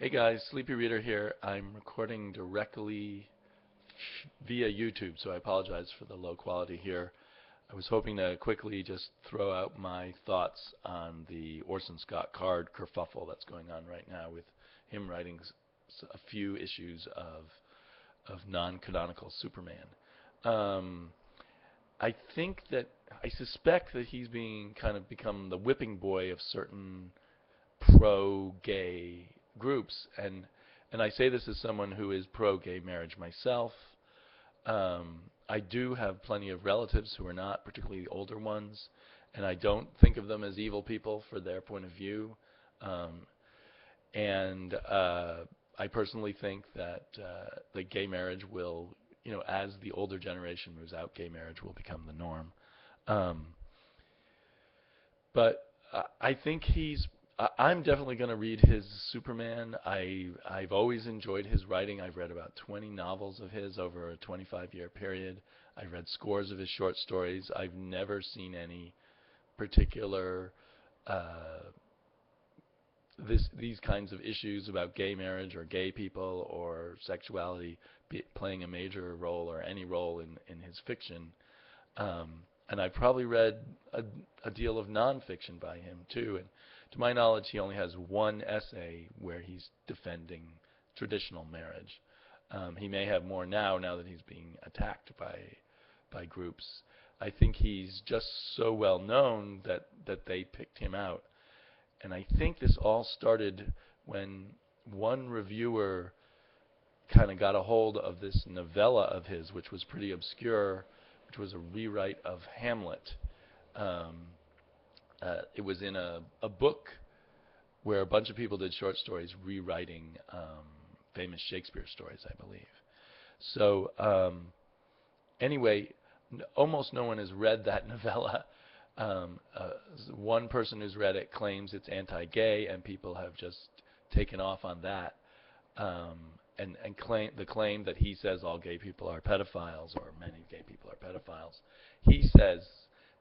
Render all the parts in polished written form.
Hey guys, Sleepy Reader here. I'm recording directly via YouTube, so I apologize for the low quality here. I was hoping to quickly just throw out my thoughts on the Orson Scott Card kerfuffle that's going on right now with him writing a few issues of non-canonical Superman. Um, I suspect that he's being kind of become the whipping boy of certain pro-gay groups, and I say this as someone who is pro-gay marriage myself. I do have plenty of relatives who are not, particularly the older ones, and I don't think of them as evil people for their point of view. Um, and I personally think that the gay marriage will, as the older generation moves out, gay marriage will become the norm. Um, but I think I'm definitely going to read his Superman. I've always enjoyed his writing. I've read about 20 novels of his over a 25-year period. I've read scores of his short stories. I've never seen any particular these kinds of issues about gay marriage or gay people or sexuality playing a major role or any role in his fiction. Um, and I've probably read a deal of nonfiction by him too. And to my knowledge, he only has one essay where he's defending traditional marriage. He may have more now that he's being attacked by groups. I think he's just so well known that they picked him out. And I think this all started when one reviewer kind of got a hold of this novella of his, which was pretty obscure, which was a rewrite of Hamlet. Um, it was in a book where a bunch of people did short stories rewriting famous Shakespeare stories, I believe. So anyway, almost no one has read that novella. Um, uh, One person who's read it claims it's anti-gay, and people have just taken off on that, and claim that he says all gay people are pedophiles, or many gay people are pedophiles. He says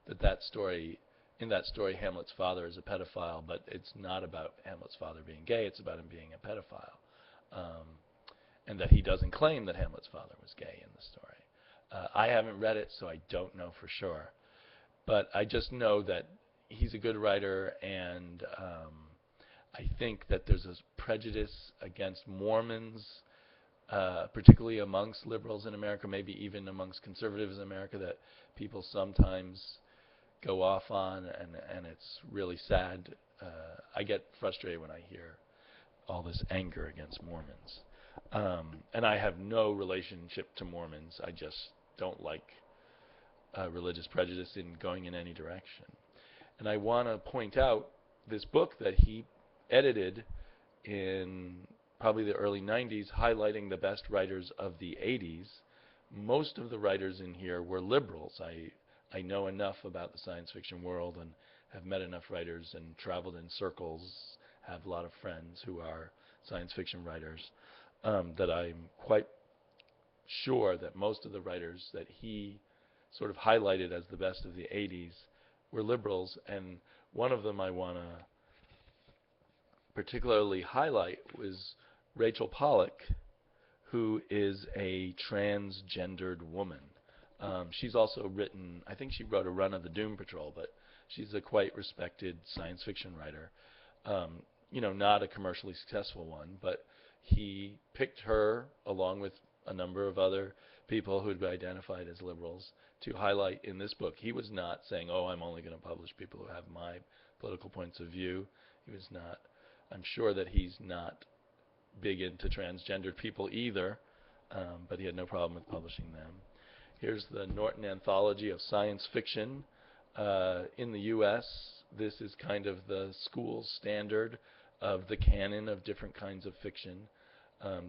that story, in that story, Hamlet's father is a pedophile, but it's not about Hamlet's father being gay. It's about him being a pedophile, and that he doesn't claim that Hamlet's father was gay in the story. I haven't read it, so I don't know for sure. But I just know that he's a good writer, and I think that there's a prejudice against Mormons, particularly amongst liberals in America, maybe even amongst conservatives in America, that people sometimes go off on, and it's really sad. I get frustrated when I hear all this anger against Mormons. And I have no relationship to Mormons. I just don't like religious prejudice in going in any direction. And I want to point out this book that he edited in probably the early 90s, highlighting the best writers of the 80s. Most of the writers in here were liberals. I know enough about the science fiction world and have met enough writers and traveled in circles, have a lot of friends who are science fiction writers, that I'm quite sure that most of the writers that he sort of highlighted as the best of the 80s were liberals, and one of them I want to particularly highlight was Rachel Pollack, who is a transgendered woman. She's also written, I think she wrote a run of the Doom Patrol, but she's a quite respected science fiction writer. Not a commercially successful one, but he picked her along with a number of other people who had been identified as liberals to highlight in this book. He was not saying, oh, I'm only going to publish people who have my political points of view. He was not. I'm sure that he's not big into transgendered people either, but he had no problem with publishing them. Here's the Norton Anthology of Science Fiction. In the U.S., this is kind of the school standard of the canon of different kinds of fiction.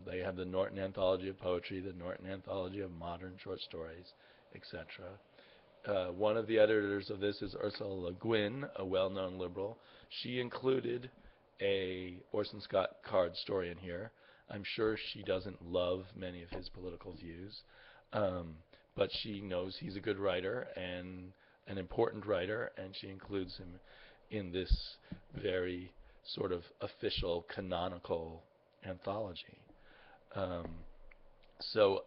They have the Norton Anthology of Poetry, the Norton Anthology of Modern Short Stories, etc. One of the editors of this is Ursula Le Guin, a well-known liberal. She included a Orson Scott Card story in here. I'm sure she doesn't love many of his political views, but she knows he's a good writer and an important writer, and she includes him in this very sort of official, canonical anthology. Um, so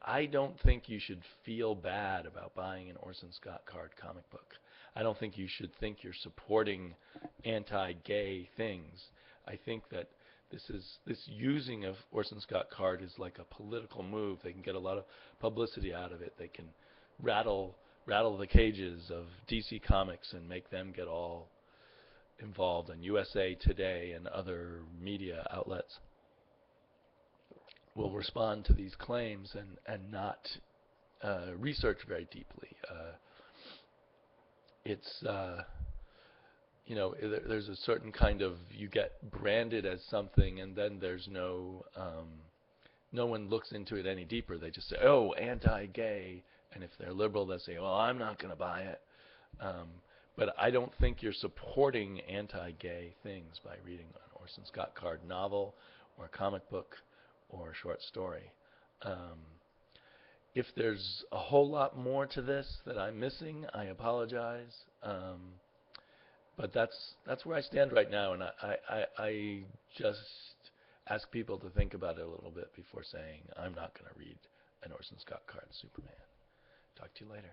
I don't think you should feel bad about buying an Orson Scott Card comic book. I don't think you should think you're supporting anti-gay things. I think that this using of Orson Scott Card is like a political move. They can get a lot of publicity out of it. They can rattle the cages of DC Comics and make them get all involved, and USA Today and other media outlets will respond to these claims and not research very deeply. It's there's a certain kind of, you get branded as something, and then there's no one looks into it any deeper. They just say, oh, anti-gay, and if they're liberal, they'll say, well, I'm not going to buy it. But I don't think you're supporting anti-gay things by reading an Orson Scott Card novel or comic book or short story. If there's a whole lot more to this that I'm missing, I apologize. But that's where I stand right now, and I just ask people to think about it a little bit before saying I'm not going to read an Orson Scott Card Superman. Talk to you later.